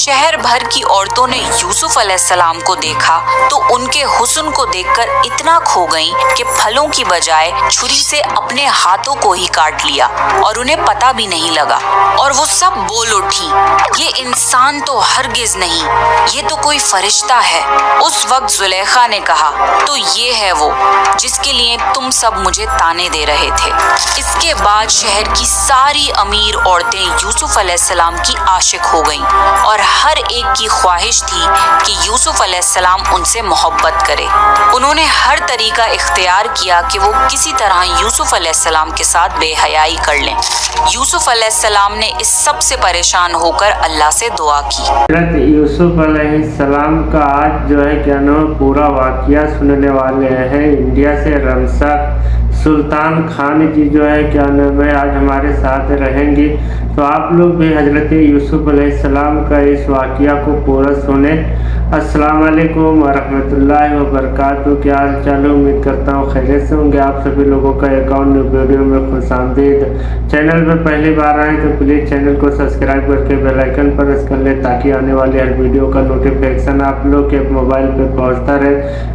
शहर भर की औरतों ने यूसुफ अलैहिस्सलाम को देखा तो उनके हुस्न को देखकर इतना खो गईं कि फलों की बजाय छुरी से अपने हाथों को ही काट लिया और उन्हें पता भी नहीं लगा। और वो सब बोल उठी, ये इंसान तो हरगिज नहीं, ये तो कोई फरिश्ता है। उस वक्त जुलेखा ने कहा, तो ये है वो जिसके लिए तुम सब मुझे ताने दे रहे थे। इसके बाद शहर की सारी अमीर औरतें यूसुफ अलैहिस्सलाम की आशिक हो गईं और हर एक की ख्वाहिश थी कि यूसुफ अलैहिस्सलाम उनसे मोहब्बत करे। उन्होंने हर तरीका इख्तियार किया कि वो किसी तरह यूसुफ अलैहिस्सलाम के साथ बेहयाई कर लें। यूसुफ अलैहिस्सलाम ने इस सब से परेशान होकर अल्लाह से दुआ की। हज़रत यूसुफ अलैहिस्सलाम का आज जो है क्या नाम पूरा वाक़या सुनने वाले हैं। इंडिया से रमसा सुल्तान खान जी जो है क्या नाम है आज हमारे साथ रहेंगी, तो आप लोग भी हज़रत यूसुफ अलैहिस्सलाम का इस वाक़या को पूरा सुने। अस्सलाम वालेकुम वरहमतुल्लाहि वबरकातुहू। क्या हाल चाल है? उम्मीद करता हूँ खैरियत से होंगे। आप सभी लोगों का एक और न्यू वीडियो में खुशामदीद। चैनल पर पहली बार आए तो प्लीज़ चैनल को सब्सक्राइब करके बेल आइकन पर प्रेस कर लें ताकि आने वाली हर वीडियो का नोटिफिकेशन आप लोग के मोबाइल पर पहुँचता रहे।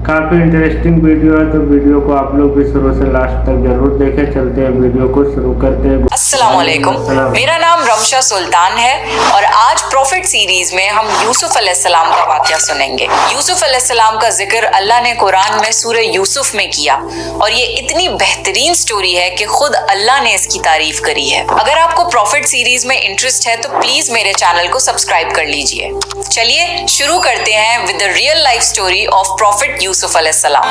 काफ़ी इंटरेस्टिंग वीडियो है तो वीडियो को आप लोग भी शुरू से लास्ट तक जरूर देखें। चलते हैं वीडियो को शुरू करते हैं। अस्सलाम वालेकुम, मेरा नाम रमशा सुल्तान है और आज प्रॉफिट सीरीज में हम यूसुफ अलैहिस्सलाम का वाक़या सुनेंगे। यूसुफ अलैहिस्सलाम का जिक्र अल्लाह ने कुरान में सूरह यूसुफ में किया और ये इतनी बेहतरीन स्टोरी है कि खुद अल्लाह ने इसकी तारीफ करी है। अगर आपको प्रॉफिट सीरीज में इंटरेस्ट है तो प्लीज मेरे चैनल को सब्सक्राइब कर लीजिए। चलिए शुरू करते हैं with the real life story of profit Yusuf अलैहिस्सलाम।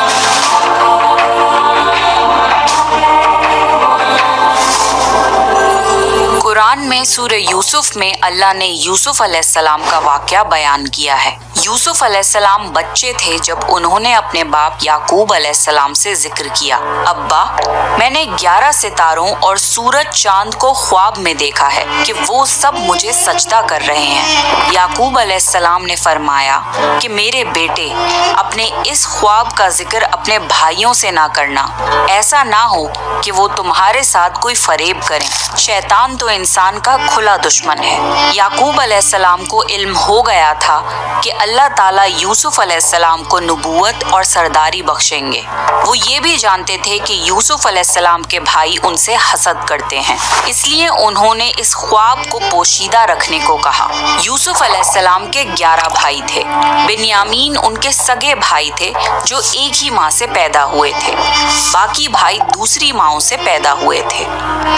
कुरान में सूरह यूसुफ में अल्लाह ने यूसुफ अलैहिस्सलाम का वाक़या बयान किया है। यूसुफ अलैहिस्सलाम बच्चे थे जब उन्होंने अपने बाप याकूब अलैहिस्सलाम से जिक्र किया, अब्बा मैंने 11 सितारों और सूरज चांद को ख्वाब में देखा है कि वो सब मुझे सजदा कर रहे हैं। याकूब अलैहिस्सलाम ने फरमाया कि मेरे बेटे, अपने इस ख्वाब का जिक्र अपने भाइयों से ना करना, ऐसा ना हो कि वो तुम्हारे साथ कोई फरेब करें। शैतान तो इंसान का खुला दुश्मन है। याकूब अलैहिस्सलाम को इल्म हो गया था कि अल्लाह ताला यूसुफ अलैहिस्सलाम को नबूवत और सरदारी बख्शेंगे। वो ये भी जानते थे कि यूसुफ अलैहिस्सलाम के भाई उनसे हसद करते हैं, इसलिए उन्होंने इस ख्वाब को पोशीदा रखने को कहा। यूसुफ अलैहिस्सलाम के 11 भाई थे। बिन्यामीन उनके सगे भाई थे जो एक ही माँ से पैदा हुए थे, बाकी भाई दूसरी माँओं से पैदा हुए थे।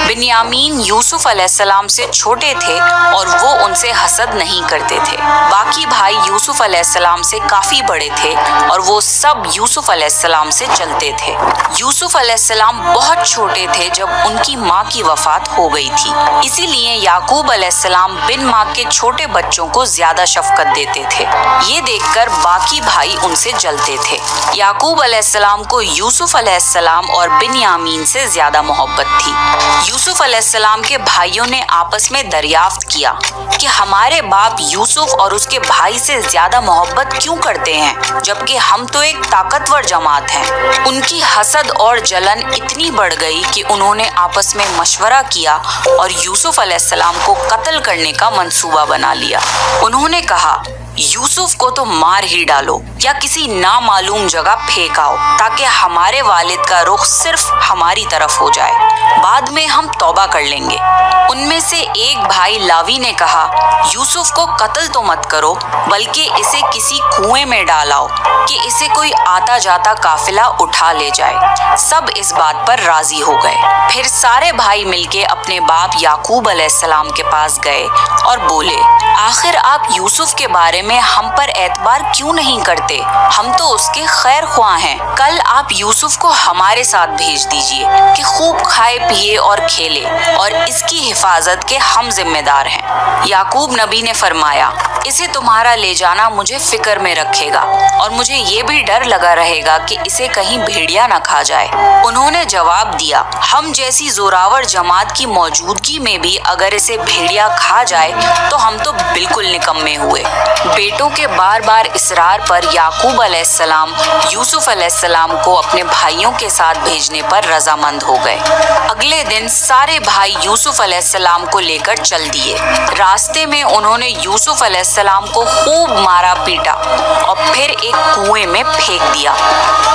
बिन्यामीन यूसुफ अलैहिस्सलाम से छोटे थे और वो उनसे हसद नहीं करते थे। बाकी भाई यूसुफ अलैहिस्सलाम से काफी बड़े थे और वो सब यूसुफ अलैहिस्सलाम से चलते थे। यूसुफ अलैहिस्सलाम बहुत छोटे थे जब उनकी माँ की वफात हो गई थी, इसीलिए याकूब अलैहिस्सलाम बिन माँ के छोटे बच्चों को ज्यादा शफकत देते थे। ये देखकर बाकी भाई उनसे जलते थे। याकूब अलैहिस्सलाम को यूसुफ अलैहिस्सलाम और बिन्यामीन से ज्यादा मोहब्बत थी। यूसुफ अलैहिस्सलाम के भाइयों ने आपस में दरियाफ्त किया कि हमारे बाप यूसुफ और उसके भाई से ज्यादा मोहब्बत क्यों करते हैं, जबकि हम तो एक ताकतवर जमात हैं। उनकी हसद और जलन इतनी बढ़ गई कि उन्होंने आपस में मशवरा किया और यूसुफ अलैहिस्सलाम को कत्ल करने का मंसूबा बना लिया। उन्होंने कहा, यूसुफ को तो मार ही डालो या किसी नामालूम जगह फेंक आओ ताकि हमारे वालिद का रुख सिर्फ हमारी तरफ हो जाए, बाद में हम तौबा कर लेंगे। उनमें से एक भाई लावी ने कहा, यूसुफ को कत्ल तो मत करो बल्कि इसे किसी कुएं में डालाओ कि इसे कोई आता जाता काफिला उठा ले जाए। सब इस बात पर राजी हो गए। फिर सारे भाई मिलके अपने बाप याकूब अलैहिस्सलाम के पास गए और बोले, आखिर आप यूसुफ के बारे में हम पर एतबार क्यों नहीं करते? हम तो उसके खैर ख्वाह हैं। कल आप यूसुफ को हमारे साथ भेज दीजिए कि खूब खाए पिए और खेले, और इसकी हिफाजत के हम जिम्मेदार हैं। याकूब नबी ने फरमाया, इसे तुम्हारा ले जाना मुझे फिक्र में रखेगा और मुझे ये भी डर लगा रहेगा कि इसे कहीं भेड़िया न खा जाए। उन्होंने जवाब दिया, हम जैसी जोरावर जमात की मौजूदगी में भी अगर इसे भेड़िया खा जाए तो हम तो बिल्कुल निकम्मे हुए। बेटों के बार बार इसरार पर याकूब अलैहिस्सलाम यूसुफ अलैहिस्सलाम को अपने भाइयों के साथ भेजने पर रजामंद हो गए। अगले दिन सारे भाई यूसुफ अलैहिस्सलाम को लेकर चल दिए। रास्ते में उन्होंने यूसुफ अलैहिस्सलाम अलैहिस्सलाम को खूब मारा पीटा और फिर एक कुएं में फेंक दिया।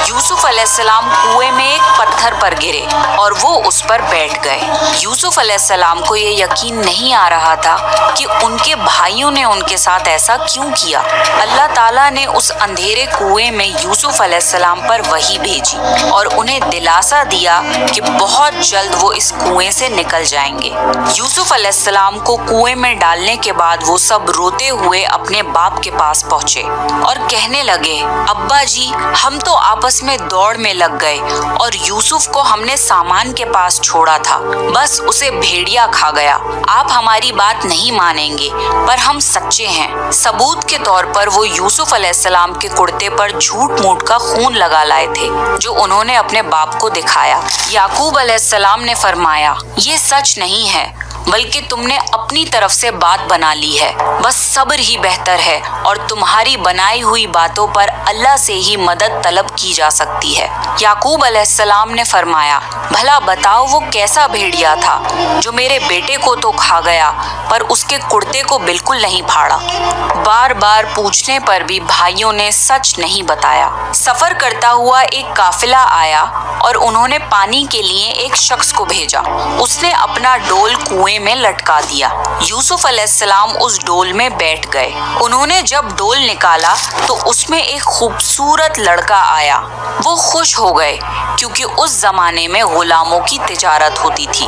यूसुफ अलैहिस्सलाम कुएं में एक पत्थर पर गिरे और वो उस पर बैठ गए। यूसुफ अलैहिस्सलाम को ये यकीन नहीं आ रहा था कि उनके भाइयों ने उनके साथ ऐसा क्यों किया। अल्लाह ताला ने उस अंधेरे कुएं में यूसुफ अलैहिस्सलाम पर वही भेजी और उन्हें दिलासा दिया कि बहुत जल्द वो इस कुएं से निकल जाएंगे। यूसुफ अलैहिस्सलाम को कुएं में डालने के बाद वो सब रोते हुए अपने बाप के पास पहुंचे और कहने लगे, अब्बा जी, हम तो आपस में दौड़ में लग गए और यूसुफ को हमने सामान के पास छोड़ा था, बस उसे भेड़िया खा गया। आप हमारी बात नहीं मानेंगे पर हम सच्चे हैं। सबूत के तौर पर वो यूसुफ अलैहिस्सलाम के कुर्ते पर झूठ मूठ का खून लगा लाए थे जो उन्होंने अपने बाप को दिखाया। याकूब अलैहिस्सलाम ने फरमाया, ये सच नहीं है बल्कि तुमने अपनी तरफ से बात बना ली है। बस सब्र ही बेहतर है और तुम्हारी बनाई हुई बातों पर अल्लाह से ही मदद तलब की जा सकती है। याकूब अलैहिस्सलाम ने फरमाया, भला बताओ वो कैसा भेड़िया था जो मेरे बेटे को तो खा गया पर उसके कुर्ते को बिल्कुल नहीं फाड़ा। बार बार पूछने पर भी भाइयों ने सच नहीं बताया। सफर करता हुआ एक काफिला आया और उन्होंने पानी के लिए एक शख्स को भेजा। उसने अपना डोल कुएं में लटका दिया। यूसुफ अलैहिस्सलाम उस डोल में बैठ गए। उन्होंने जब डोल निकाला तो उसमें एक खूबसूरत लड़का आया। वो खुश हो गए क्योंकि उस जमाने में गुलामों की तिजारत होती थी।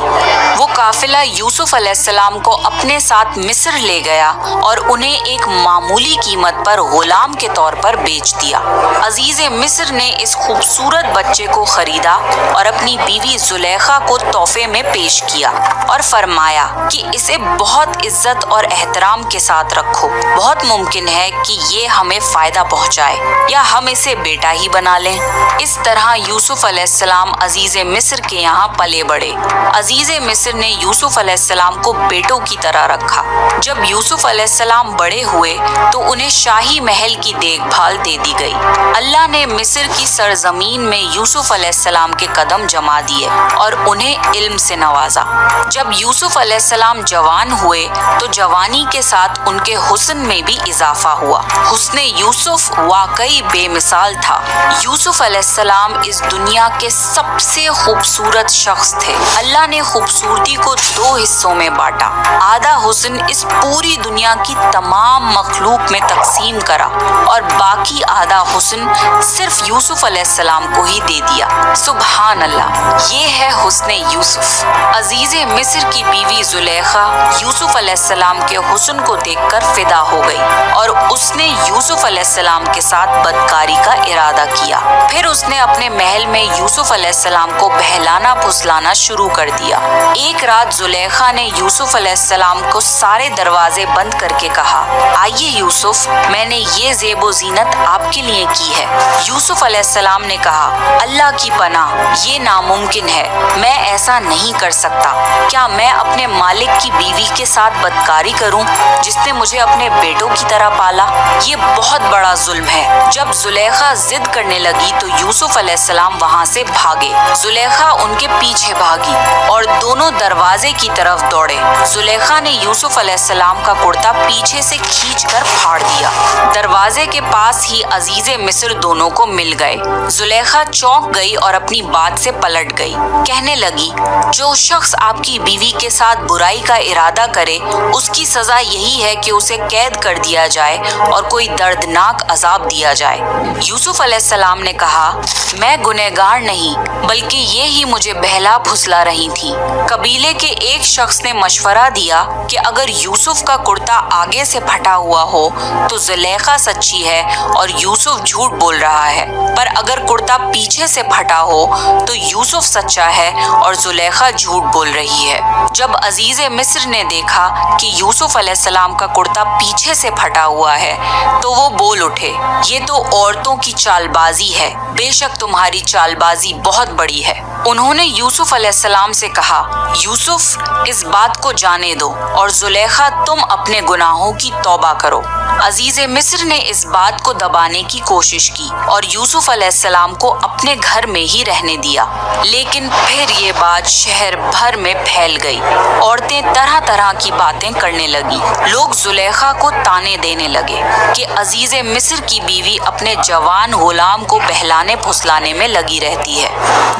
वो काफिला यूसुफ अलैहिस्सलाम को अपने साथ मिस्र ले गया और उन्हें एक मामूली कीमत पर गुलाम के तौर पर बेच दिया। अजीज मिस्र ने इस खूबसूरत बच्चे को खरीदा और अपनी बीवी जुलेखा को तोहफे में पेश किया और फरमाया कि इसे बहुत इज्जत और एहतराम के साथ रखो। बहुत मुमकिन है कि ये हमें फायदा पहुंचाए या हम इसे बेटा ही बना लें। इस तरह यूसुफ अलैहिस्सलाम अजीज मिस्र के यहाँ पले बढ़े। अजीज मिस्र ने यूसुफ अलैहिस्सलाम को बेटों की तरह रखा। जब यूसुफ अलैहिस्सलाम बड़े हुए तो उन्हें शाही महल की देखभाल दे दी गई। अल्लाह ने मिस्र की सरजमीन में यूसुफ अलैहिस्सलाम के कदम जमा दिए और उन्हें इल्म से नवाजा। जब यूसुफ अलैहिस्सलाम जवान हुए तो जवानी के साथ उनके हुस्न में भी इजाफा हुआ। हुस्न यूसुफ वाकई बेमिसाल था। यूसुफ अलैहिस्सलाम इस दुनिया के सबसे खूबसूरत शख्स थे। अल्लाह ने खूबसूरती को दो हिस्सों में बांटा। आधा हुस्न इस पूरी दुनिया की तमाम मखलूक में तकसीम करा और बाकी आधा हुस्न सिर्फ यूसुफ अलैहिस्सलाम को ही दे दिया। सुभान अल्लाह, ये है हुस्न यूसुफ। अजीज मिस्र की बीवी जुलेखा यूसुफ अलैहिस्सलाम के हुस्न को देखकर फिदा हो गई और उसने यूसुफ अलैहिस्सलाम के साथ बदकारी का इरादा किया। फिर उसने अपने महल में यूसुफ अलैहिस्सलाम को बहलाना फुसलाना शुरू कर दिया। एक रात जुलेखा ने यूसुफ अलैहिस्सलाम को सारे दरवाजे बंद करके कहा, आइए यूसुफ, मैंने ये ज़ेबो ज़ीनत आपके लिए की है। यूसुफ अलैहिस्सलाम ने कहा, अल्लाह की पनाह, ये नामुमकिन है, मैं ऐसा नहीं कर सकता। क्या मैं अपने मालिक की बीवी के साथ बदकारी करूं जिसने मुझे अपने बेटों की तरह पाला? ये बहुत बड़ा जुल्म है। जब जुलेखा जिद करने लगी तो यूसुफ अलैहिस्सलाम वहां से भागे। जुलेखा उनके पीछे भागी और दोनों दरवाजे की तरफ दौड़े। जुलेखा ने यूसुफ अलैहिस्सलाम का कुर्ता पीछे से खींचकर फाड़ दिया। दरवाजे के पास ही अजीज मिस्र दोनों को मिल गए। जुलेखा चौंक गई और अपनी बात से पलट गई। कहने लगी, जो शख्स आपकी बीवी के साथ बुराई का इरादा करे उसकी सजा यही है कि उसे कैद कर दिया जाए और कोई दर्दनाक अजाब दिया जाए। यूसुफ अलैहिस्सलाम ने कहा, मैं गुनहगार नहीं बल्कि ये ही मुझे बहला फुसला रही थी। कबीले के एक शख्स ने मशवरा दिया कि अगर यूसुफ का कुर्ता आगे से फटा हुआ हो तो जुलेखा सच्ची है और यूसुफ झूठ बोल रहा है, पर अगर कुर्ता पीछे से फटा हो तो यूसुफ सच्चा है और जुलेखा झूठ बोल रही है। जब अजीज मिस्र ने देखा कि यूसुफ अलैहिस्सलाम का कुर्ता पीछे से फटा हुआ है तो वो बोल उठे, ये तो औरतों की चालबाजी है, बेशक तुम्हारी चालबाजी बहुत बड़ी है। انہوں نے یوسف علیہ السلام سے کہا، یوسف اس بات کو جانے دو اور زلیخا تم اپنے گناہوں کی توبہ کرو۔ عزیز مصر نے اس بات کو دبانے کی کوشش کی اور یوسف علیہ السلام کو اپنے گھر میں ہی رہنے دیا، لیکن پھر یہ بات شہر بھر میں پھیل گئی۔ عورتیں طرح طرح کی باتیں کرنے لگیں۔ لوگ زلیخا کو تانے دینے لگے کہ عزیز مصر کی بیوی اپنے جوان غلام کو بہلانے پھسلانے میں لگی رہتی ہے۔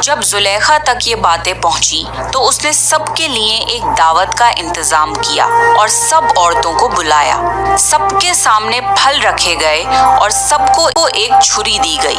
جب زلیخا تک یہ باتیں پہنچی تو اس نے سب کے لیے ایک دعوت کا انتظام کیا اور سب عورتوں کو بلایا۔ سب کے سامنے پھل رکھے گئے اور سب کو ایک چھری دی گئی۔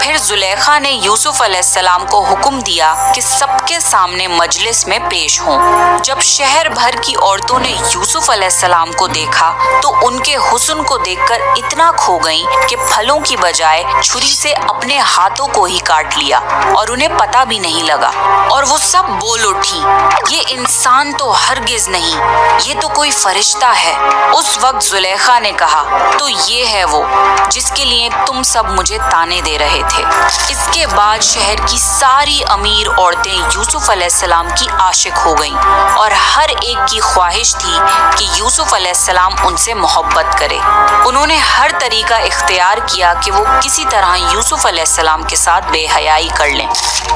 پھر زلیخا نے یوسف علیہ السلام کو حکم دیا کہ سب کے سامنے مجلس میں پیش ہوں۔ جب شہر بھر کی عورتوں نے یوسف علیہ السلام کو دیکھا تو ان کے حسن کو دیکھ کر اتنا کھو گئیں کہ پھلوں کی بجائے چھری سے اپنے ہاتھوں کو ہی کاٹ لیا اور انہیں پتہ بھی نہیں لگا، اور وہ سب بول اٹھی، یہ انسان تو ہرگز نہیں، یہ تو کوئی فرشتہ ہے۔ اس وقت زلیخا نے کہا، تو یہ ہے وہ جس کے لیے تم سب مجھے تانے دے رہے تھے۔ اس کے بعد شہر کی ساری امیر عورتیں یوسف علیہ السلام کی عاشق ہو گئیں اور ہر ایک کی خواہش تھی کہ یوسف علیہ السلام ان سے محبت کرے۔ انہوں نے ہر طریقہ اختیار کیا کہ وہ کسی طرح یوسف علیہ السلام کے ساتھ بے حیائی کر لیں۔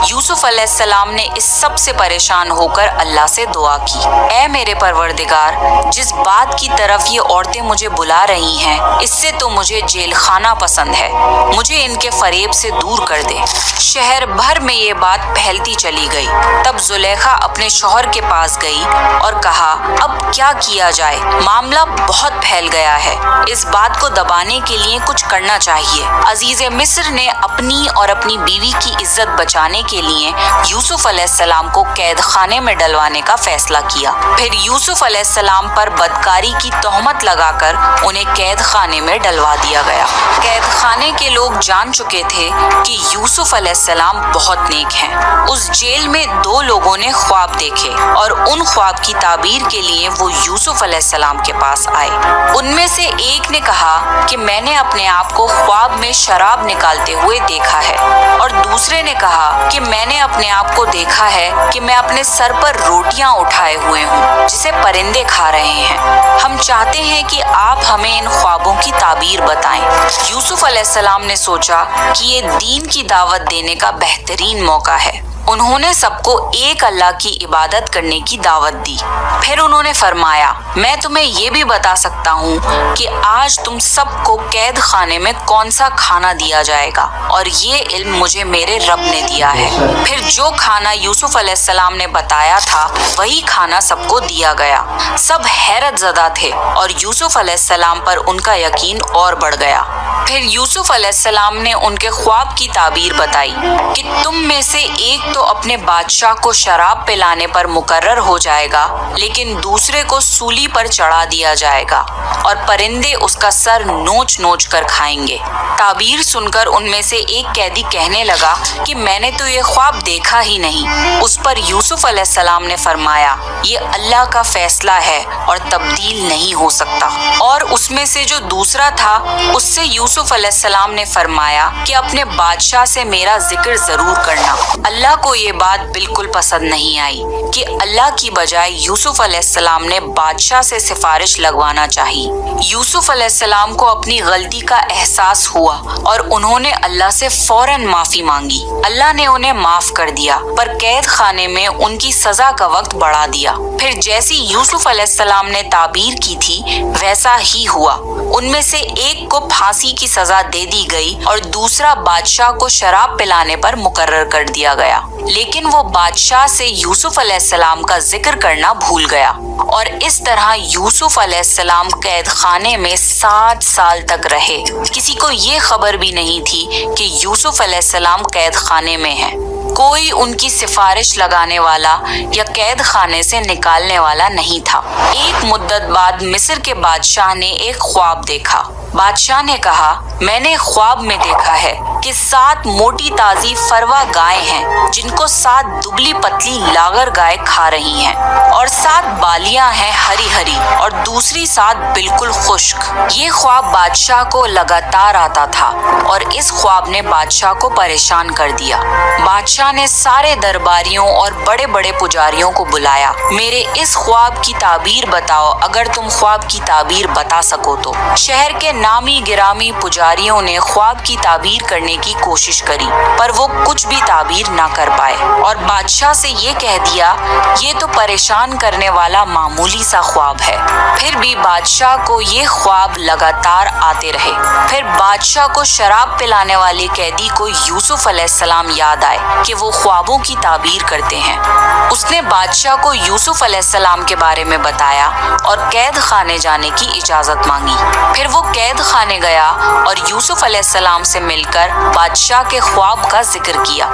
یوسف علیہ السلام نے اس سب سے پریشان ہو کر اللہ سے دعا کی، اے میرے پروردگار، جس بات کی طرف یہ عورتیں مجھے بلا رہی ہیں اس سے تو مجھے جیل خانہ پسند ہے، مجھے ان کے فریب سے دور کر دے۔ شہر بھر میں یہ بات پھیلتی چلی گئی۔ تب زلیخا اپنے شوہر کے پاس گئی اور کہا، اب کیا کیا جائے؟ معاملہ بہت پھیل گیا ہے، اس بات کو دبانے کے لیے کچھ کرنا چاہیے۔ عزیز مصر نے اپنی اور اپنی بیوی کی عزت بچانے کے لیے یوسف علیہ السلام کو قید خانے میں ڈلوانے کا فیصلہ کیا۔ پھر یوسف علیہ السلام پر بدکاری کی تہمت لگا کر انہیں قید خانے میں ڈلوا دیا گیا۔ قید خانے کے لوگ جان چکے تھے کہ یوسف علیہ السلام بہت نیک ہیں۔ اس جیل میں دو لوگوں نے خواب دیکھے اور ان خواب کی تعبیر کے لیے وہ یوسف علیہ السلام کے پاس آئے۔ ان میں سے ایک نے کہا کہ میں نے اپنے آپ کو خواب میں شراب نکالتے ہوئے دیکھا ہے، اور دوسرے نے کہا کہ میں نے اپنے آپ کو دیکھا ہے کہ میں اپنے سر پر روٹیاں اٹھائے ہوئے ہوں جسے پرندے کھا رہے ہیں۔ ہم چاہتے ہیں کہ آپ ہمیں ان خوابوں کی تعبیر بتائیں۔ یوسف علیہ السلام نے سوچا کہ یہ دین کی دعوت دینے کا بہترین موقع ہے۔ انہوں نے سب کو ایک اللہ کی عبادت کرنے کی دعوت دی۔ پھر انہوں نے فرمایا، میں تمہیں یہ بھی بتا سکتا ہوں کہ آج تم سب کو قید خانے میں کون سا کھانا دیا جائے گا، اور یہ علم مجھے میرے رب نے دیا ہے۔ پھر جو کھانا یوسف علیہ السلام نے بتایا تھا وہی کھانا سب کو دیا گیا۔ سب حیرت زدہ تھے اور یوسف علیہ السلام پر ان کا یقین اور بڑھ گیا۔ پھر یوسف علیہ السلام نے ان کے خواب کی تعبیر بتائی کہ تم میں سے ایک تو اپنے بادشاہ کو شراب پلانے پر مقرر ہو جائے گا، لیکن دوسرے کو سولی پر چڑھا دیا جائے گا اور پرندے اس کا سر نوچ نوچ کر کھائیں گے۔ تعبیر سن کر ان میں سے ایک قیدی کہنے لگا کہ میں نے تو یہ خواب دیکھا ہی نہیں۔ اس پر یوسف علیہ السلام نے فرمایا، یہ اللہ کا فیصلہ ہے اور تبدیل نہیں ہو سکتا۔ اور اس میں سے جو دوسرا تھا اس سے یوسف علیہ السلام نے فرمایا کہ اپنے بادشاہ سے میرا ذکر ضرور کرنا۔ اللہ کو یہ بات بالکل پسند نہیں آئی کہ اللہ کی بجائے یوسف علیہ السلام نے بادشاہ سے سفارش لگوانا چاہی۔ یوسف علیہ السلام کو اپنی غلطی کا احساس ہوا اور انہوں نے اللہ سے فوراً معافی مانگی۔ اللہ نے انہیں معاف کر دیا، پر قید خانے میں ان کی سزا کا وقت بڑھا دیا۔ پھر جیسی یوسف علیہ السلام نے تعبیر کی تھی ویسا ہی ہوا۔ ان میں سے ایک کو پھانسی کی سزا دے دی گئی اور دوسرا بادشاہ کو شراب پلانے پر مقرر کر دیا گیا، لیکن وہ بادشاہ سے یوسف علیہ السلام کا ذکر کرنا بھول گیا، اور اس طرح یوسف علیہ السلام قید خانے میں 7 سال تک رہے۔ کسی کو یہ خبر بھی نہیں تھی کہ یوسف علیہ السلام قید خانے میں ہیں۔ کوئی ان کی سفارش لگانے والا یا قید خانے سے نکالنے والا نہیں تھا۔ ایک مدت بعد مصر کے بادشاہ نے ایک خواب دیکھا۔ بادشاہ نے کہا، میں نے خواب میں دیکھا ہے کہ 7 موٹی تازی فروا گائے ہیں جن کو 7 دبلی پتلی لاغر گائے کھا رہی ہیں، اور 7 بالیاں ہیں ہری ہری اور دوسری 7 بالکل خشک۔ یہ خواب بادشاہ کو لگاتار آتا تھا اور اس خواب نے بادشاہ کو پریشان کر دیا۔ بادشاہ बादशाह ने सारे दरबारियों और बड़े बड़े पुजारियों को बुलाया। मेरे इस ख्वाब की ताबीर बताओ, अगर तुम ख्वाब की ताबीर बता सको तो। शहर के नामी गिरामी पुजारियों ने ख्वाब की ताबीर करने की कोशिश करी, पर वो कुछ भी ताबीर ना कर पाए और बादशाह से ये कह दिया, ये तो परेशान करने वाला मामूली सा ख्वाब है। फिर भी बादशाह को ये ख्वाब लगातार आते रहे। फिर बादशाह को शराब पिलाने वाले कैदी को यूसुफ अलैहिस्सलाम याद आए कि वो ख्वाबों की ताबीर करते हैं। उसने बादशाह को यूसुफ अलैहिस्सलाम के बारे में बताया और कैद खाने जाने की इजाजत मांगी। फिर वो कैद खाने गया और यूसुफ अलैहिस्सलाम से मिलकर बादशाह के ख्वाब का जिक्र किया।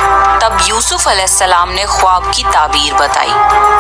तब यूसुफ अलैहिस्सलाम ने ख्वाब की ताबीर बताई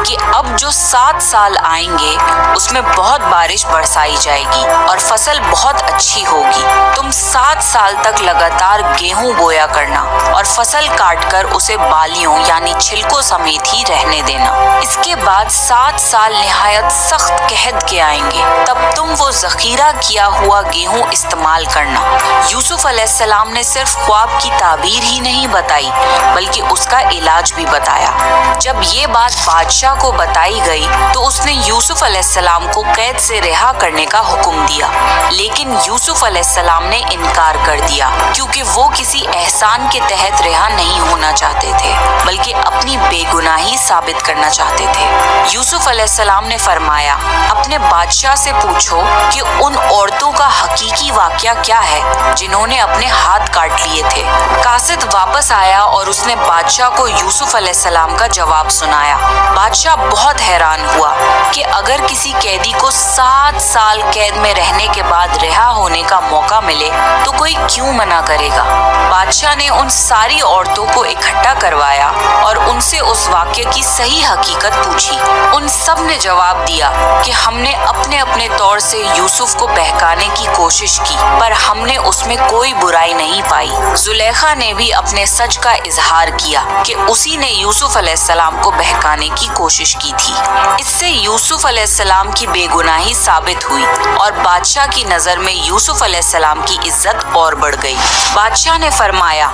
कि अब जो 7 साल आएंगे उसमें बहुत बारिश बरसाई जाएगी और फसल बहुत अच्छी होगी। तुम 7 साल तक लगातार गेहूं बोया करना और फसल काटकर उसे बालियों यानी छिलकों समेत ही रहने देना। इसके बाद 7 साल निहायत सख्त कहद के आएंगे, तब तुम वो जखीरा किया हुआ गेहूं इस्तेमाल करना। यूसुफ अलैहिस्सलाम ने सिर्फ ख्वाब की ताबीर ही नहीं बताई बल्कि उसका इलाज भी बताया। जब ये बात बादशाह को बताई गई तो उसने यूसुफ अलैहिस्सलाम को कैद से रिहा करने का हुक्म दिया, लेकिन यूसुफ अलैहिस्सलाम ने इनकार कर दिया क्योंकि वो किसी एहसान के तहत रिहा नहीं होना चाहते थे बल्कि अपनी बेगुनाही साबित करना चाहते थे। यूसुफ अलैहिस्सलाम ने फरमाया, अपने बादशाह से पूछो कि उन औरतों का हकीकी वाकया क्या है जिन्होंने अपने हाथ काट लिए थे। कासिद वापस आया और उसने बादशाह को यूसुफ अलैहिस्सलाम का जवाब सुनाया। बादशाह बहुत हैरान हुआ कि अगर किसी कैदी को 7 साल कैद में रहने के बाद रिहा होने का मौका मिले तो कोई क्यों मना करेगा। बादशाह ने उन सारी औरतों को इकट्ठा करवाया और उनसे उस वाक्य की सही हकीकत पूछी। उन सब ने जवाब दिया कि हमने अपने अपने तौर से यूसुफ को बहकाने की कोशिश की, पर हमने उसमें कोई बुराई नहीं पाई। जुलेखा ने भी अपने सच का इजहार किया कि उसी ने यूसुफ अलैहिस्सलाम को बहकाने की कोशिश की थी। इससे यूसुफ अलैहिस्सलाम की बेगुनाही साबित हुई और बादशाह की नजर में यूसुफ अलैहिस्सलाम की इज्जत और बढ़ गई। बादशाह ने फरमाया,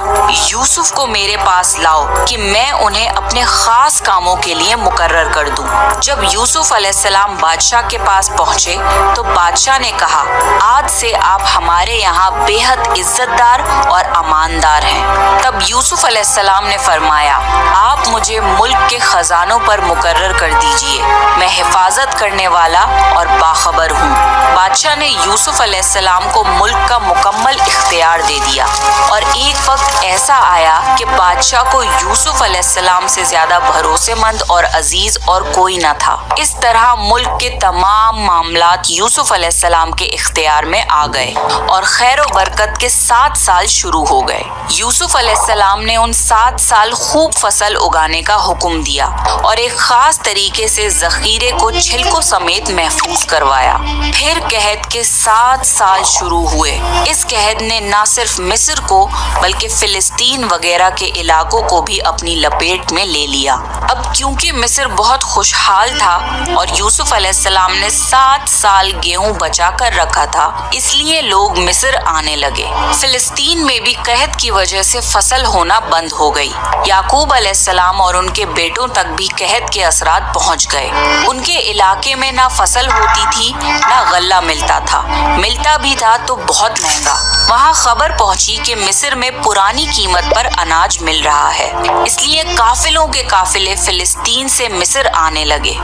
यूसुफ को मेरे पास लाओ कि मैं उन्हें अपने खास कामों के लिए मुकर्रर कर दूं। जब यूसुफ अलैहिस्सलाम बादशाह के पास पहुंचे तो बादशाह ने कहा, आज से आप हमारे यहाँ बेहद इज्जतदार और अमानदार हैं। तब यूसुफ अलैहिस्सलाम ने फरमाया, आप मुझे मुल्क के खजानों पर मुकर्रर कर दीजिए, मैं हिफाजत करने वाला और बाखबर हूँ। बादशाह ने यूसुफ अलैहिस्सलाम को मुल्क का मुकम्मल इख्तियार दे दिया और एक वक्त ऐसा आया कि बादशाह को यूसुफ अलैहिस्सलाम से ज्यादा भरोसेमंद और अजीज और कोई न था। इस तरह मुल्क के तमाम मामलात यूसुफ अलैहिस्सलाम के इख्तियार में आ गए और खैर और बरकत के 7 साल शुरू हो गए। यूसुफ अलैहिस्सलाम ने उन 7 साल खूब फसल उगाने का हुक्म दिया और एक खास तरीके से जखीरे को छिलकों समेत महफूज करवाया। फिर कहद के 7 साल शुरू हुए। इस कहद ने न सिर्फ मिस्र को बल्कि फिलिस्तीन वगैरह के इलाकों को भी अपनी लपेट में ले लिया। अब क्योंकि मिस्र बहुत खुशहाल था और यूसुफ अलैहिस्सलाम ने 7 साल गेहूं बचा कर रखा था, इसलिए लोग मिस्र आने लगे। फिलिस्तीन में भी कहद की वजह से फसल होना बंद हो गई। याकूब अलैहिस्सलाम और उनके बेटों तक भी कहद के असरात पहुंच गए। उनके इलाके में ना फसल होती थी ना गल्ला मिलता था, मिलता भी था तो बहुत महंगा। वहाँ खबर पहुंची कि मिस्र में पुरानी कीमत पर अनाज मिल रहा है, इसलिए काफिलों के काफिले फिलिस्तीन से मिस्र आने लगे।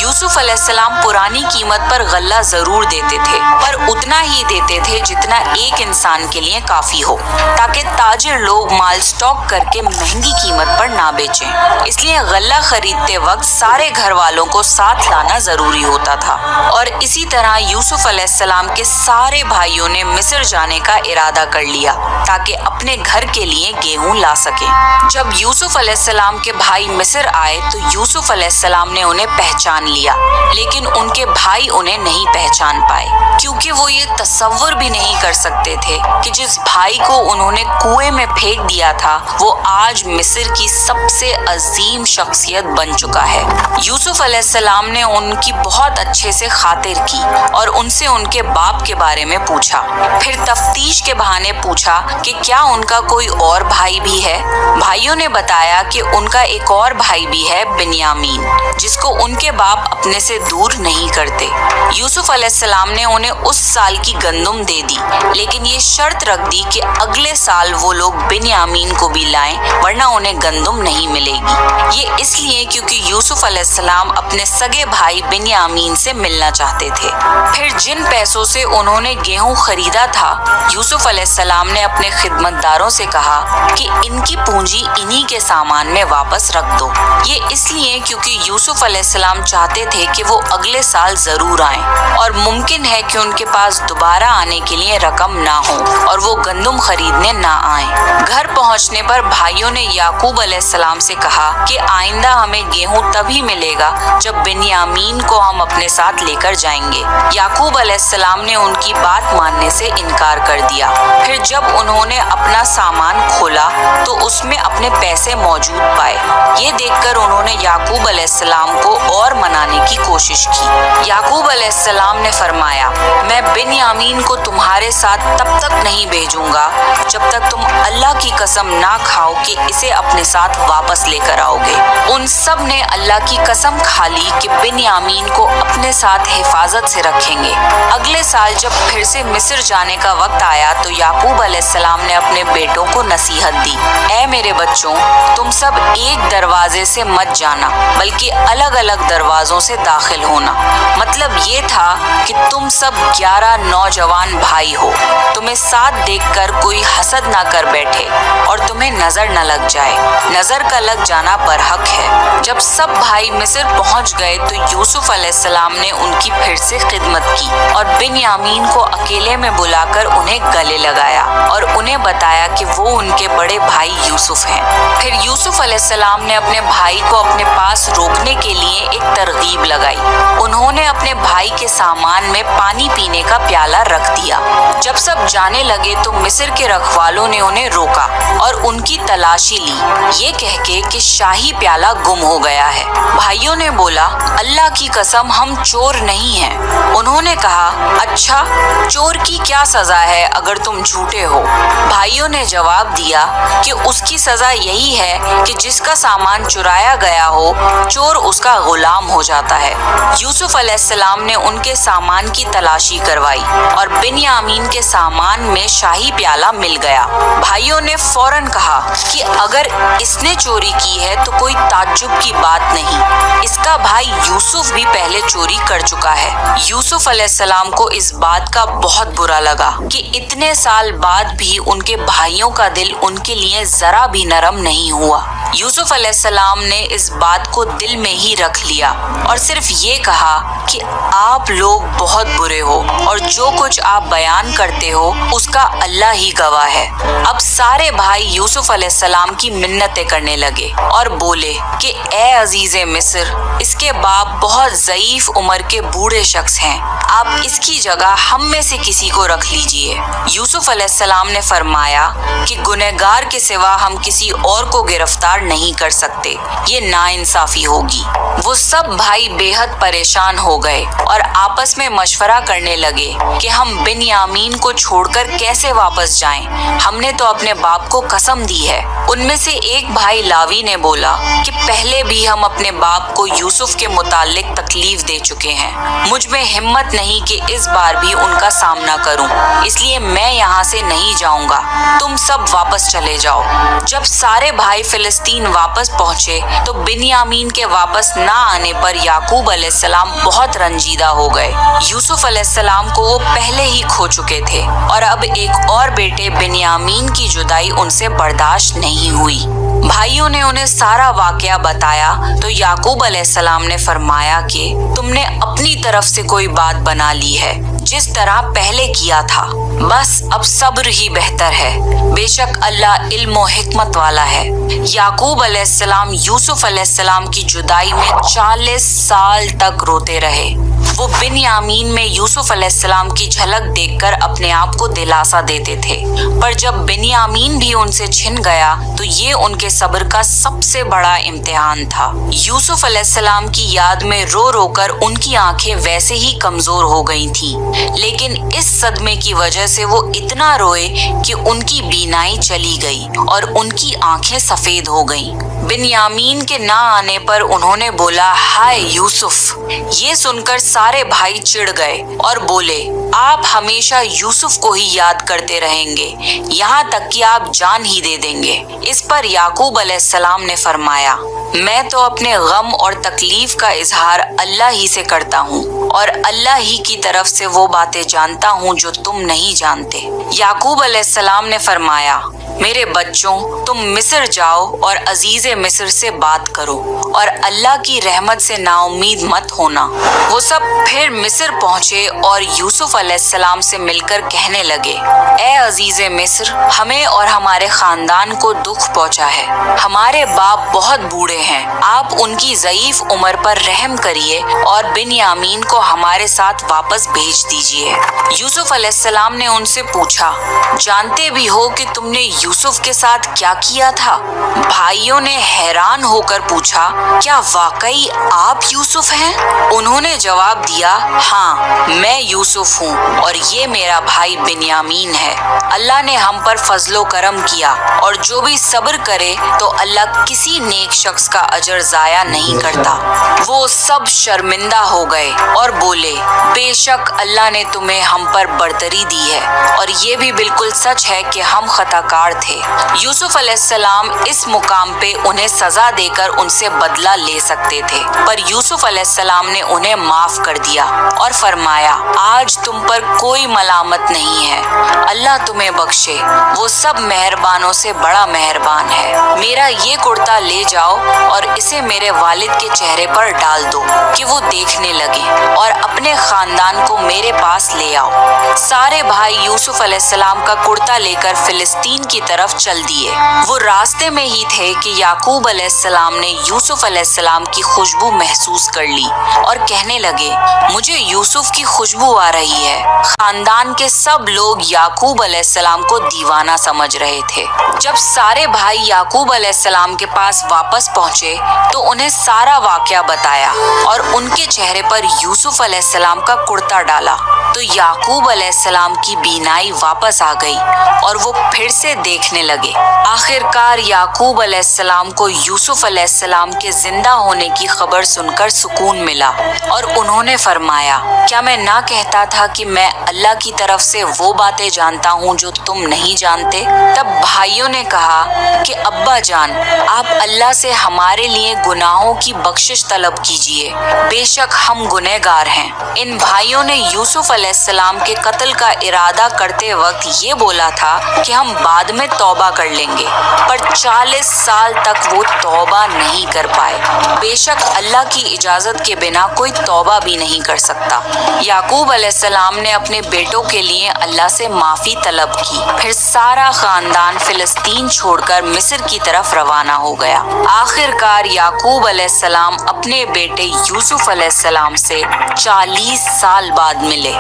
यूसुफ अलैहिस्सलाम पुरानी कीमत पर गल्ला जरूर देते थे, पर उतना ही देते थे जितना एक इंसान के लिए काफी हो, ताकि ताजिर लोग माल स्टॉक करके महंगी कीमत पर ना बेचें। इसलिए गल्ला खरीदते वक्त सारे घर वालों को साथ लाना जरूरी होता था और इसी तरह यूसुफ अलैहिस्सलाम के सारे भाइयों ने मिस्र जाने का इरादा कर लिया ताकि अपने घर के लिए गेहूं ला सकें। जब यूसुफ अलैहिस्सलाम के भाई मिस्र आए तो यूसुफ अलैहिस्सलाम ने उन्हें पहचान लिया, लेकिन उनके भाई उन्हें नहीं पहचान पाए क्योंकि वो ये तसव्वुर भी नहीं कर सकते थे कि जिस भाई को उन्होंने कुएं में फेंक दिया था वो आज मिस्र की सबसे अजीम शख्सियत बन चुका है। यूसुफ अलैहिस्सलाम ने उनकी बहुत अच्छे से खातिर की और उनसे उनके बाप के बारे में पूछा। पूछा। फिर तफ्तीश के बहाने पूछा कि क्या उनका कोई और भाई भी है। भाइयों ने बताया कि उनका एक और भाई भी है, बिन्यामीन, जिसको उनके बाप अपने से दूर नहीं करते। यूसुफ अलैहिस्सलाम ने उन्हें उस साल की गंदुम दे दी, लेकिन ये शर्त रख दी कि अगले साल वो लोग बिन्यामीन को भी लाएं, वरना उन्हें गंदुम नहीं मिलेगी। ये इसलिए क्योंकि यूसुफ अलैहिस्सलाम अपने सगे भाई बिन्यामीन से मिलना चाहते थे। फिर जिन पैसों से उन्होंने गेहूं खरीदा था, यूसुफ अलैहिस्सलाम ने अपने खिदमतदारों से कहा कि इनकी पूंजी इन्हीं के सामान में वापस रख दो। ये इसलिए क्योंकि यूसुफ अलैहिस्सलाम चाहते थे कि वो अगले साल जरूर आएं, और मुमकिन है कि उनके पास दोबारा आने के लिए रकम ना हो और वो गंदुम खरीदने ना आएं। घर पहुंचने पर भाइयों ने याकूब अलैहिस्सलाम से कहा कि आइंदा हमें गेहूं तभी मिलेगा जब बिन्यामीन को हम अपने साथ लेकर जाएंगे। याकूब अलैहिस्सलाम ने उनकी बात मानने से इनकार कर दिया। फिर जब उन्होंने अपना सामान खोला तो उसमें अपने पैसे मौजूद पाए। ये देखकर उन्होंने याकूब अलैहिस्सलाम को और मनाने की कोशिश की। याकूब अलैहिस्सलाम ने फरमाया, मैं बिन्यामीन को तुम्हारे साथ तब तक नहीं भेजूंगा जब तक तुम अल्लाह की कसम ना खाओ कि इसे अपने साथ वापस लेकर आओगे। उन सब ने अल्लाह की कसम खा ली कि बिन्यामीन को अपने साथ हिफाजत से रखेंगे। अगले साल जब फिर से मिस्र जाने का वक्त आया तो याकूब अलैहिस्सलाम ने अपने बेटों को नसीहत दी, ऐ मेरे बच्चों, तुम सब एक दरवाजे से मत जाना, बल्कि अलग अलग दरवाजों से दाखिल होना। मतलब ये था कि तुम सब 11 नौजवान भाई हो, तुम्हें साथ देखकर कोई हसद ना कर बैठे और तुम्हें नजर न लग जाए। नजर का लग जाना बरहक है। जब सब भाई मिस्र पहुंच गए तो यूसुफ अलैहिस्सलाम ने उनकी फिर से खिदमत की और बिन्यामीन को अकेले में बुलाकर उन्हें गले लगाया और उन्हें बताया कि वो उनके बड़े भाई यूसुफ हैं। फिर यूसुफ अलैहिस्सलाम ने अपने भाई को अपने पास रोकने के लिए एक तरगीब लगाई। उन्होंने अपने भाई के सामान में पानी पीने का प्याला रख दिया। जब सब जाने लगे तो मिस्र के रखवालों ने उन्हें रोका और उनकी तलाशी ली, ये कह के कि शाही प्याला गुम हो गया है। भाइयों ने बोला, अल्लाह की कसम, हम चोर नहीं हैं। उन्होंने कहा, अच्छा, चोर की क्या सजा है अगर तुम झूठे हो? भाइयों ने जवाब दिया कि उसकी सजा यही है कि जिसका सामान चुराया गया हो, चोर उसका गुलाम हो जाता है। यूसुफ अलैहिस्सलाम ने उनके सामान की तलाशी करवाई और बिन्यामीन के सामान में शाही प्याला मिल गया। भाइयों ने फौरन कहा कि अगर इसने चोरी की है तो कोई ताज्जुब की बात नहीं, इसका भाई यूसुफ भी पहले चोरी कर चुका है। यूसुफ अलैहिस्सलाम को इस बात का बहुत बुरा लगा कि इतने साल बाद भी उनके भाइयों का दिल उनके लिए जरा भी नरम नहीं हुआ। यूसुफ अलैहिस्सलाम ने इस बात को दिल में ही रख लिया और सिर्फ ये कहा कि आप लोग बहुत बुरे हो और जो कुछ आप बयान करते हो उसका अल्लाह ही गवाह है। अब सारे भाई यूसुफ अलैहिस्सलाम की मिन्नतें करने लगे और बोले कि ए अजीज़े मिस्र, इसके बाप बहुत ज़ईफ उम्र के बूढ़े शख्स हैं, आप इसकी जगह हम में से किसी को रख लीजिए। यूसुफ अलैहिस्सलाम ने फरमाया कि गुनहगार के सिवा हम किसी और को गिरफ्तार नहीं कर सकते, ये नाइंसाफी होगी। वो सब भाई बेहद परेशान हो गए और आपस में मशवरा करने लगे कि हम बिन्यामीन को छोड़कर कैसे वापस जाएं, हमने तो अपने बाप को कसम दी है। उनमें से एक भाई लावी ने बोला कि पहले भी हम अपने बाप को यूसुफ के मुतालिक तकलीफ दे चुके हैं, मुझ में हिम्मत नहीं कि इस बार भी उनका सामना करूं, इसलिए मैं यहाँ से नहीं जाऊंगा, तुम सब वापस चले जाओ। जब सारे भाई फिलिस्तीन वापस पहुँचे तो बिन्यामीन के वापस ना आने पर याकूब अलैहिस्सलाम बहुत रंजीदा हो गए। यूसुफ अलैहिस्सलाम को वो पहले ही खो चुके थे और अब एक और बेटे बिन्यामीन की जुदाई उनसे बर्दाश्त नहीं हुई। भाइयों ने उन्हें सारा वाकया बताया तो याकूब अलैहिस्सलाम ने फरमाया कि तुमने अपनी तरफ से कोई बात बना ली है जिस तरह पहले किया था, बस अब सब्र ही बेहतर है, बेशक अल्लाह इल्म और हिकमत वाला है। याकूब अलैहिस्सलाम यूसुफ अलैहिस्सलाम की जुदाई में 40 साल तक रोते रहे। वो बिन्यामीन में यूसुफ अलैहिस्सलाम की झलक देखकर अपने आप को दिलासा देते थे, पर जब बिन्यामीन भी उनसे छिन गया तो ये उनके सब्र का सबसे बड़ा इम्तिहान था। यूसुफ अलैहिस्सलाम की याद में रो रोकर उनकी आंखें वैसे ही कमजोर हो गई थीं, लेकिन इस सदमे की वजह से वो इतना रोए कि उनकी बीनाई चली गई और उनकी आंखें सफेद हो गईं। बिन्यामीन के ना आने पर उन्होंने बोला, हाय यूसुफ। ये सुनकर सारे भाई चिढ़ गए और बोले, आप हमेशा यूसुफ को ही याद करते रहेंगे, यहाँ तक कि आप जान ही दे देंगे। इस पर याकूब अलैहिस्सलाम ने फरमाया, मैं तो अपने गम और तकलीफ का इजहार अल्लाह ही से करता हूँ और अल्लाह ही की तरफ से वो बातें जानता हूँ जो तुम नहीं जानते। याकूब अलैहिस्सलाम ने फरमाया, मेरे बच्चों, तुम मिस्र जाओ और अजीज़े मिस्र से बात करो और अल्लाह की रहमत से नाउम्मीद मत होना। वो सब फिर मिस्र पहुँचे और यूसुफ अलैहिस्सलाम से मिलकर कहने लगे, ए अजीज़े मिस्र, हमें और हमारे खानदान को दुख पहुँचा है। हमारे बाप बहुत बूढ़े हैं, आप उनकी ज़ईफ उम्र पर रहम करिए और बिन्यामीन को हमारे साथ वापस भेज दीजिए। यूसुफ अलैहिस्सलाम ने उनसे पूछा, जानते भी हो कि तुमने यूसुफ के साथ क्या किया था? भाइयों ने हैरान होकर पूछा, क्या वाकई आप यूसुफ हैं? उन्होंने जवाब दिया, हाँ, मैं यूसुफ हूँ और ये मेरा भाई बिन्यामीन है। अल्लाह ने हम पर फजलो करम किया और जो भी सब्र करे तो अल्लाह किसी नेक शख्स का अजर जाया नहीं करता। वो सब शर्मिंदा हो गए और बोले, बेशक अल्लाह ने तुम्हें हम पर बरतरी दी है और ये भी बिल्कुल सच है कि हम खताकार थे। यूसुफ अलैहिस्सलाम इस मुकाम पे उन्हें सजा देकर उनसे बदला ले सकते थे, पर यूसुफ अलैहिस्सलाम ने उन्हें माफ कर दिया और फरमाया, आज तुम पर कोई मलामत नहीं है, अल्लाह तुम्हें बख्शे, वो सब मेहरबानों से बड़ा मेहरबान है। मेरा ये कुर्ता ले जाओ और इसे मेरे वालिद के चेहरे पर डाल दो कि वो देखने लगे और अपने खानदान को मेरे पास ले आओ। सारे भाई यूसुफ अलैहिस्सलाम का कुर्ता लेकर फिलिस्तीन की तरफ चल दिए। वो रास्ते में ही थे कि याकूब अलैहिस्सलाम ने यूसुफ अलैहिस्सलाम की खुशबू महसूस कर ली और कहने लगे, मुझे यूसुफ की खुशबू आ रही है। खानदान के सब लोग याकूब अलैहिस्सलाम को दीवाना समझ रहे थे। जब सारे भाई याकूब अलैहिस्सलाम के पास वापस पहुंचे तो उन्हें सारा वाकया बताया और उनके चेहरे पर यूसुफ अलैहिस्सलाम का कुर्ता डाला तो याकूब अलैहिस्सलाम की बीनाई वापस आ गई और वो फिर से देखने लगे। आखिरकार याकूब अलैहिस्सलाम को यूसुफ अलैहिस्सलाम के जिंदा होने की खबर सुनकर सुकून मिला और उन्होंने फरमाया, क्या मैं ना कहता था कि मैं अल्लाह की तरफ से वो बातें जानता हूँ जो तुम नहीं जानते? तब भाइयों ने कहा कि अब्बा जान, आप अल्लाह से हमारे लिए गुनाहों की बख्शिश तलब कीजिए, बेशक हम गुनहगार हैं। इन भाइयों ने यूसुफ अलैहिस्सलाम के कत्ल का इरादा करते वक्त ये बोला था कि हम बाद में तौबा कर लेंगे, पर 40 साल तक वो तौबा नहीं कर पाए। बेशक अल्लाह की इजाजत के बिना कोई तौबा भी नहीं कर सकता। याकूब अलैहिस्सलाम ने अपने बेटों के लिए अल्लाह से माफी तलब की। फिर सारा खानदान फिलिस्तीन छोड़कर मिस्र की तरफ रवाना हो गया। आखिरकार याकूब अलैहिस्सलाम अपने बेटे यूसुफ अलैहिस्सलाम से 40 साल बाद मिले।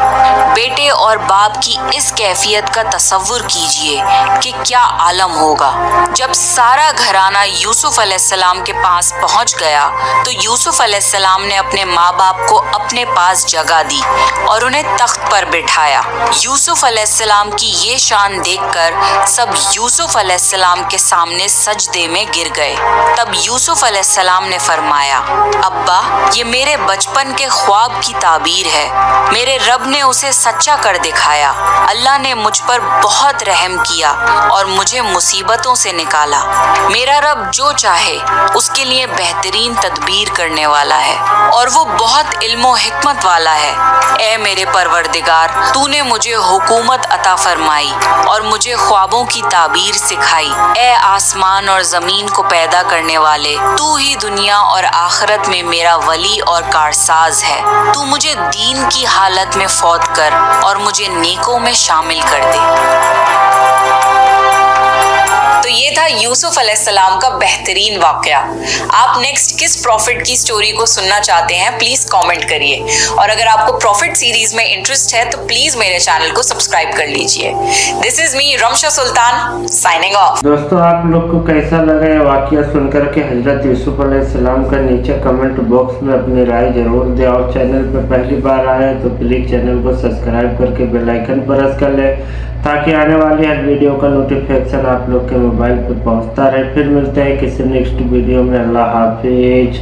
बेटे और बाप की इस कैफियत का तसव्वुर कीजिए कि क्या आलम होगा। जब सारा घराना यूसुफ अलैहिस्सलाम के पास पहुंच गया तो यूसुफ अलैहिस्सलाम ने अपने माँ बाप को अपने पास जगह दी और उन्हें तख्त पर बिठाया। यूसुफ अलैहिस्सलाम की ये शान देखकर सब यूसुफ अलैहिस्सलाम के सामने सजदे में गिर गए। तब यूसुफ अलैहिस्सलाम ने फरमाया, अब्बा, ये मेरे बचपन के ख्वाब की ताबीर है। मेरे रब ने उसे सच्चा कर दिखाया। अल्लाह ने मुझ पर बहुत रहम किया और मुझे मुसीबतों से निकाला। मेरा रब जो चाहे उसके लिए बेहतरीन तदबीर करने वाला है और वो बहुत इल्म व हिकमत वाला है। ए मेरे परवरदिगार, तूने मुझे हुकूमत अता फरमाई और मुझे ख्वाबों की ताबीर सिखाई। ए आसमान और जमीन को पैदा करने वाले, तू ही दुनिया और आखिरत में मेरा वली और कारसाज है। तू मुझे दीन की हालत में फौत कर और मुझे नेकों में शामिल कर दे। तो ये था यूसुफ अलैहिस्सलाम का बेहतरीन वाकया। आप नेक्स्ट किस प्रॉफिट की स्टोरी को सुनना चाहते हैं प्लीज कमेंट करिए, और अगर आपको प्रॉफिट सीरीज में इंटरेस्ट है तो प्लीज मेरे चैनल को सब्सक्राइब कर लीजिए। This is me Ramsha Sultan signing off. दोस्तों, आप लोग को कैसा लगा ये वाकया सुनकर के हजरत यूसुफ अलैहिस्सलाम का? नीचे कमेंट बॉक्स में अपनी राय जरूर दें, और चैनल पर पहली बार आए तो प्लीज चैनल को सब्सक्राइब करके बेल आइकन प्रेस कर ले, ताकि आने वाली हर वीडियो का नोटिफिकेशन आप लोग के मोबाइल पर पहुंचता रहे। फिर मिलते हैं किसी नेक्स्ट वीडियो में। अल्लाह हाफिज।